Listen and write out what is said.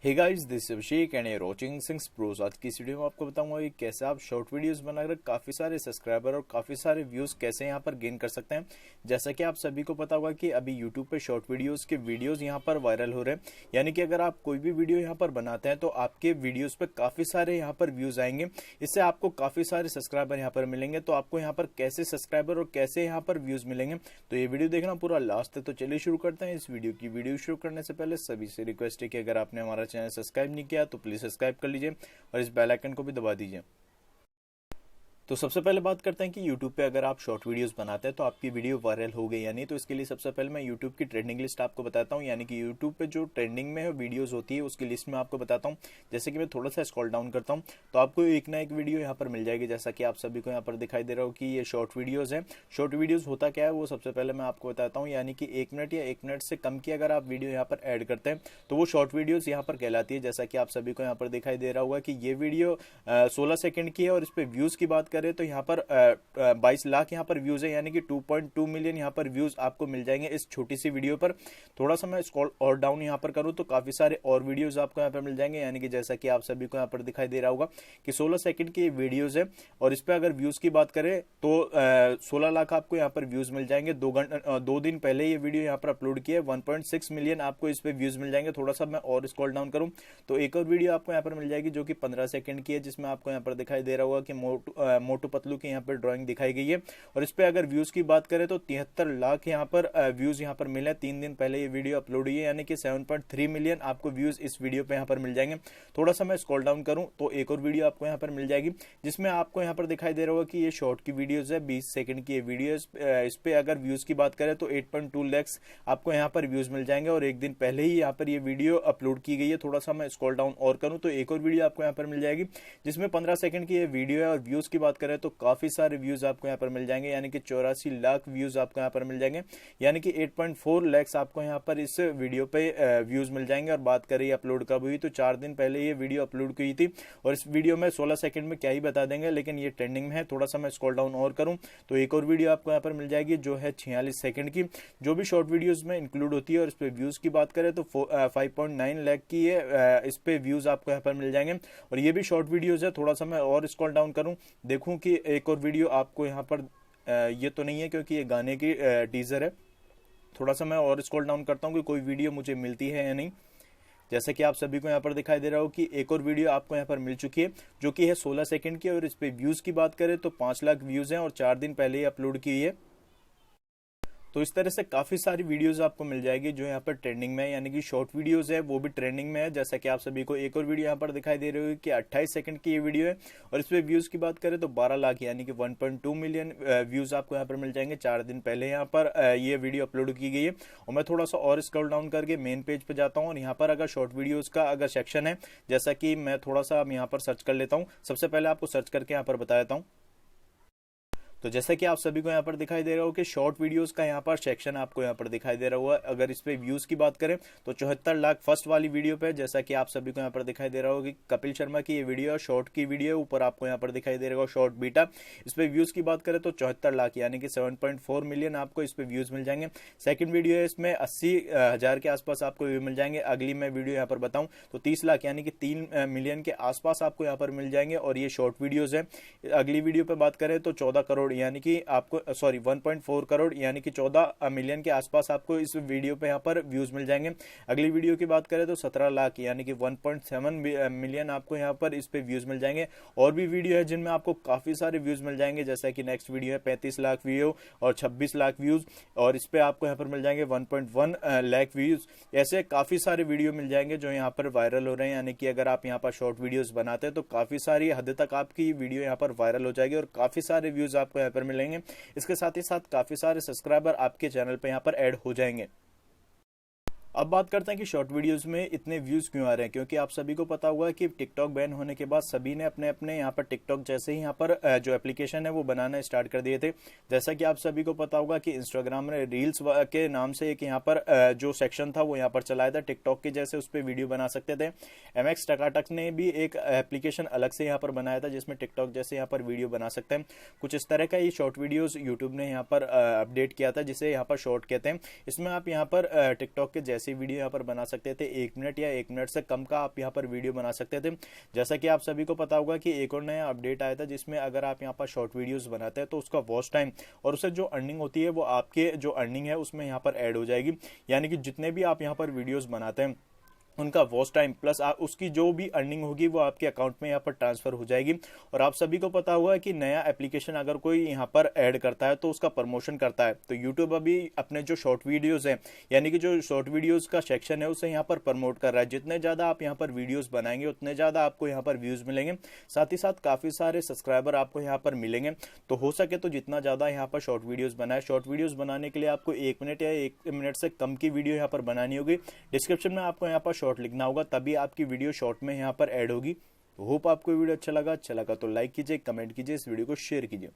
Hey guys, this Abhishek and you're watching sings pros. आज की इस वीडियो में आपको बताऊंगा कि कैसे आप शॉर्ट वीडियोस बनाकर काफी सारे सब्सक्राइबर और काफी सारे व्यूज कैसे यहां पर गेन कर सकते हैं। जैसा कि आप सभी को पता होगा कि अभी यूट्यूब पे शॉर्ट वीडियोस के वीडियोस यहां पर वायरल हो रहे हैं, यानी कि अगर आप कोई भी वीडियो यहां पर बनाते हैं तो आपके वीडियोस पे काफी सारे यहां पर व्यूज आएंगे। इससे आपको काफी सारे सब्सक्राइबर यहां पर मिलेंगे। तो आपको यहां पर कैसे सब्सक्राइबर और कैसे यहां पर व्यूज मिलेंगे, तो ये वीडियो देखना पूरा लास्ट तक। तो चलिए शुरू करते हैं इस वीडियो की। वीडियो शुरू करने से पहले सभी से रिक्वेस्ट है कि अगर आपने हमारा चैनल सब्सक्राइब नहीं किया तो प्लीज सब्सक्राइब कर लीजिए और इस बेल आइकन को भी दबा दीजिए। तो सबसे पहले बात करते हैं कि YouTube पे अगर आप शॉर्ट वीडियोस बनाते हैं तो आपकी वीडियो वायरल हो गई या नहीं। तो इसके लिए सबसे पहले मैं YouTube की ट्रेंडिंग लिस्ट आपको बताता हूं, यानी कि YouTube पे जो ट्रेंडिंग में वीडियोस होती है उसकी लिस्ट में आपको बताता हूं। जैसे कि मैं थोड़ा सा स्क्रॉल डाउन करता हूं तो आपको एक ना एक वीडियो यहाँ पर मिल जाएगी। जैसा कि आप सभी को यहाँ पर दिखाई दे रहा हो कि ये शॉर्ट वीडियोज है। शॉर्ट वीडियोज होता क्या है वो सबसे पहले मैं आपको बताता हूँ, यानी कि 1 मिनट या 1 मिनट से कम की अगर आप वीडियो यहाँ पर ऐड करते हैं तो वो शॉर्ट वीडियोज यहाँ पर कहलाती है। जैसा कि आप सभी को यहाँ पर दिखाई दे रहा होगा कि ये वीडियो 16 सेकंड की है और इस पे व्यूज की बात करें तो यहाँ पर 22 लाख यहाँ पर व्यूज है, यानी कि 2.2 मिलियन यहाँ पर व्यूज आपको मिल जाएंगे इस छोटी सी वीडियो पर। थोड़ा सा मैं स्क्रॉल और डाउन यहाँ पर करूँ तो काफी सारे और वीडियोज आपको यहाँ पर मिल जाएंगे, यानी कि जैसा कि आप सभी को यहाँ पर दिखाई दे रहा होगा कि 16 सेकंड की वीडियोज है और इस पे अगर व्यूज की बात करें तो 16 लाख आपको यहाँ पर व्यूज मिल जाएंगे। 2 दिन पहले ये वीडियो यहाँ पर अपलोड किया है, 1.6 मिलियन आपको इस पे व्यूज मिल जाएंगे। थोड़ा सा मैं और स्क्रॉल डाउन करूँ तो एक और वीडियो आपको यहाँ पर मिल जाएगी जो कि 15 सेकंड की है, जिसमें आपको यहाँ पर दिखाई दे रहा होगा कि मोटू पतलू की यहाँ पर ड्राइंग दिखाई गई है और इस पे अगर व्यूज की बात करें तो 73 लाख यहाँ पर व्यूज यहाँ पर मिले। 3 दिन पहले ये वीडियो अपलोड हुई है, यानी कि 7.3 मिलियन आपको व्यूज इस वीडियो पे यहाँ पर मिल जाएंगे। थोड़ा सा मैं स्क्रॉल डाउन करूं तो एक और वीडियो आपको यहाँ पर मिल जाएगी जिसमें आपको यहाँ पर दिखाई दे रहा होगा कि ये शॉर्ट की वीडियोज है, 20 सेकंड की ये वीडियो। इस पे अगर व्यूज की बात करें तो 8.2 लाख आपको यहाँ पर व्यूज मिल जाएंगे और एक दिन पहले ही यहाँ पर ये वीडियो अपलोड की गई है। थोड़ा सा मैं स्क्रॉल डाउन और करूं तो एक और वीडियो आपको यहाँ पर मिल जाएगी जिसमें 15 सेकंड की ये वीडियो है और व्यूज की बात करें तो काफी सारे व्यूज आपको यहाँ पर मिल जाएंगे, यानी कि 84 लाख व्यूज आपको यहाँ पर मिल जाएंगे, यानी कि 8.4 लाख आपको यहाँ पर इस वीडियो पे व्यूज मिल जाएंगे। और बात करें अपलोड कब हुई तो 4 दिन पहले ये वीडियो अपलोड की थी और इस वीडियो में 16 सेकंड में क्या ही बता देंगे, लेकिन ये ट्रेंडिंग में है। थोड़ा सा मैं स्क्रॉल डाउन और करूं तो एक और वीडियो आपको यहाँ पर मिल जाएगी जो है 46 सेकंड की, जो भी शॉर्ट वीडियोज में इंक्लूड होती है और इस पे व्यूज की बात करें तो 5.9 लाख की है, इस पे व्यूज आपको यहाँ पर मिल जाएंगे और ये भी शॉर्ट वीडियोज है। थोड़ा सा मैं और स्क्रॉल डाउन करूं देखूं कि एक और वीडियो आपको यहाँ पर ये तो नहीं है क्योंकि ये गाने की टीजर है। थोड़ा सा मैं और स्क्रॉल डाउन करता हूँ कि कोई वीडियो मुझे मिलती है या नहीं। जैसे कि आप सभी को यहाँ पर दिखाई दे रहा हो कि एक और वीडियो आपको यहाँ पर मिल चुकी है जो कि है 16 सेकंड की और इस पे व्यूज की बात करें तो 5 लाख व्यूज हैं और 4 दिन पहले ही अपलोड की है। तो इस तरह से काफी सारी वीडियोस आपको मिल जाएगी जो यहाँ पर ट्रेंडिंग में है, यानी कि शॉर्ट वीडियोस है वो भी ट्रेंडिंग में है। जैसा कि आप सभी को एक और वीडियो यहाँ पर दिखाई दे रही है कि 28 सेकंड की ये वीडियो है और इस पे व्यूज की बात करें तो 12 लाख यानी कि 1.2 मिलियन व्यूज आपको यहाँ पर मिल जाएंगे। 4 दिन पहले यहाँ पर ये वीडियो अपलोड की गई है और मैं थोड़ा सा और स्क्रॉल डाउन करके मेन पेज पे जाता हूँ और यहाँ पर अगर शॉर्ट वीडियोज का अगर सेक्शन है, जैसा कि मैं थोड़ा सा यहाँ पर सर्च कर लेता हूँ। सबसे पहले आपको सर्च करके यहाँ पर बता देता हूँ। तो जैसा कि आप सभी को यहाँ पर दिखाई दे रहा हो कि शॉर्ट वीडियोस का यहाँ पर सेक्शन आपको यहाँ पर दिखाई दे रहा होगा। अगर इस पे व्यूज की बात करें तो 74 लाख फर्स्ट वाली वीडियो पे, जैसा कि आप सभी को यहाँ पर दिखाई दे रहा होगा कि कपिल शर्मा की ये वीडियो शॉर्ट की वीडियो ऊपर आपको यहाँ पर दिखाई दे रहा होगा शॉर्ट बीटा। इस पे व्यूज की बात करें तो 74 लाख यानी कि 7.4 मिलियन आपको इस पे व्यूज मिल जाएंगे। सेकंड वीडियो है, इसमें 80,000 के आसपास आपको व्यू मिल जाएंगे। अगली मैं वीडियो यहाँ पर बताऊं तो 30 लाख यानी कि 3 मिलियन के आसपास आपको यहाँ पर मिल जाएंगे और ये शॉर्ट वीडियोज है। अगली वीडियो पे बात करें तो 14 करोड़ यानी कि आपको 1.4 करोड़ यानी कि 14 मिलियन के आसपास आपको इस वीडियो पे यहाँ पर व्यूज मिल जाएंगे। अगली वीडियो की बात करें तो 17 लाख यानी कि 1.7 मिलियन आपको यहाँ पर इस पे व्यूज मिल जाएंगे। और भी वीडियो है जिनमें आपको काफी सारे व्यूज मिल जाएंगे, जैसा कि नेक्स्ट वीडियो है 35 लाख व्यू और 26 लाख व्यूज और इस पे आपको यहाँ पर मिल जाएंगे 1.1 लाख व्यूज। ऐसे काफी सारे वीडियो मिल जाएंगे जो यहाँ पर वायरल हो रहे हैं, यानी कि अगर आप यहाँ पर शॉर्ट वीडियोज बनाते हैं तो काफी सारी हद तक आपकी वीडियो यहाँ पर वायरल हो जाएगी और काफी सारे व्यूज आपको यहाँ पर मिलेंगे। इसके साथ ही साथ काफी सारे सब्सक्राइबर आपके चैनल पे यहाँ पर ऐड हो जाएंगे। अब बात करते हैं कि शॉर्ट वीडियोस में इतने व्यूज क्यों आ रहे हैं, क्योंकि आप सभी को पता होगा कि टिकटॉक बैन होने के बाद सभी ने अपने अपने यहाँ पर टिकटॉक जैसे ही यहाँ पर जो एप्लीकेशन है वो बनाना स्टार्ट कर दिए थे। जैसा कि आप सभी को पता होगा कि इंस्टाग्राम ने रील्स के नाम से एक यहाँ पर जो सेक्शन था वो यहाँ पर चलाया था, टिकटॉक के जैसे उस पर वीडियो बना सकते थे। MX टकाटक ने भी एक एप्लीकेशन अलग से यहाँ पर बनाया था जिसमें टिकटॉक जैसे यहाँ पर वीडियो बना सकते हैं। कुछ इस तरह का ये शॉर्ट वीडियोज यूट्यूब ने यहाँ पर अपडेट किया था जिसे यहाँ पर शॉर्ट कहते हैं। इसमें आप यहाँ पर टिकटॉक के जैसे कैसी वीडियो यहाँ पर बना सकते थे, 1 मिनट या 1 मिनट से कम का आप यहाँ पर वीडियो बना सकते थे। जैसा कि आप सभी को पता होगा कि एक और नया अपडेट आया था जिसमें अगर आप यहाँ पर शॉर्ट वीडियोस बनाते हैं तो उसका वॉच टाइम और उससे जो अर्निंग होती है वो आपके जो अर्निंग है उसमें यहाँ पर ऐड हो जाएगी। यानी कि जितने भी आप यहाँ पर वीडियोस बनाते हैं उनका वॉच टाइम प्लस उसकी जो भी अर्निंग होगी वो आपके अकाउंट में यहाँ पर ट्रांसफर हो जाएगी। और आप सभी को पता होगा कि नया एप्लीकेशन अगर कोई यहाँ पर ऐड करता है तो उसका प्रमोशन करता है, तो यूट्यूब अभी अपने जो शॉर्ट वीडियोस हैं यानी कि जो शॉर्ट वीडियोस का सेक्शन है उसे यहाँ पर प्रमोट कर रहा है। जितने ज्यादा आप यहाँ पर वीडियोस बनाएंगे उतने ज्यादा आपको यहाँ पर व्यूज मिलेंगे, साथ ही साथ काफी सारे सब्सक्राइबर आपको यहाँ पर मिलेंगे। तो हो सके तो जितना ज्यादा यहाँ पर शॉर्ट वीडियोस बनाए, शॉर्ट वीडियोस बनाने के लिए आपको 1 मिनट या 1 मिनट से कम की वीडियो यहाँ पर बनानी होगी। डिस्क्रिप्शन में आपको यहाँ पर शॉर्ट लिखना होगा, तभी आपकी वीडियो शॉर्ट में यहाँ पर ऐड होगी। होप आपको वीडियो अच्छा लगा तो लाइक कीजिए, कमेंट कीजिए, इस वीडियो को शेयर कीजिए।